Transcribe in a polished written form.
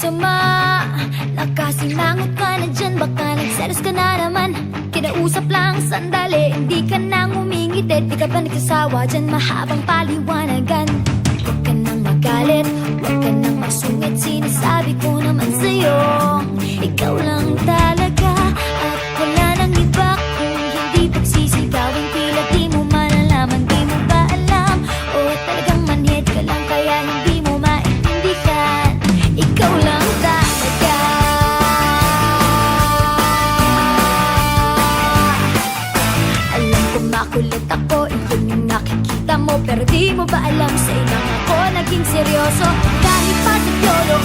sama. Nakasimangot ka na dyan, baka nagselos ka na naman. Kinausap lang sandali, hindi ka nang umingiti. Di ka ba nagsasawa dyan, mahabang paliwanagan. Huwag ka nang magalit, huwag ka nang masungit. Sinasabi ko naman sa'yo, ikaw lang talaga. At wala nang iba kung hindi pagsisigawan. Tila di mo malalaman, di mo ba alam? O talagang manhid ka lang kaya hindi mo maintindihan. Ikaw lang talaga. Alam ko makulit ako, iyon yung nakikita mo. Pero di mo ba alam sa ilang ako naging seryoso? Kahit pa sa yolo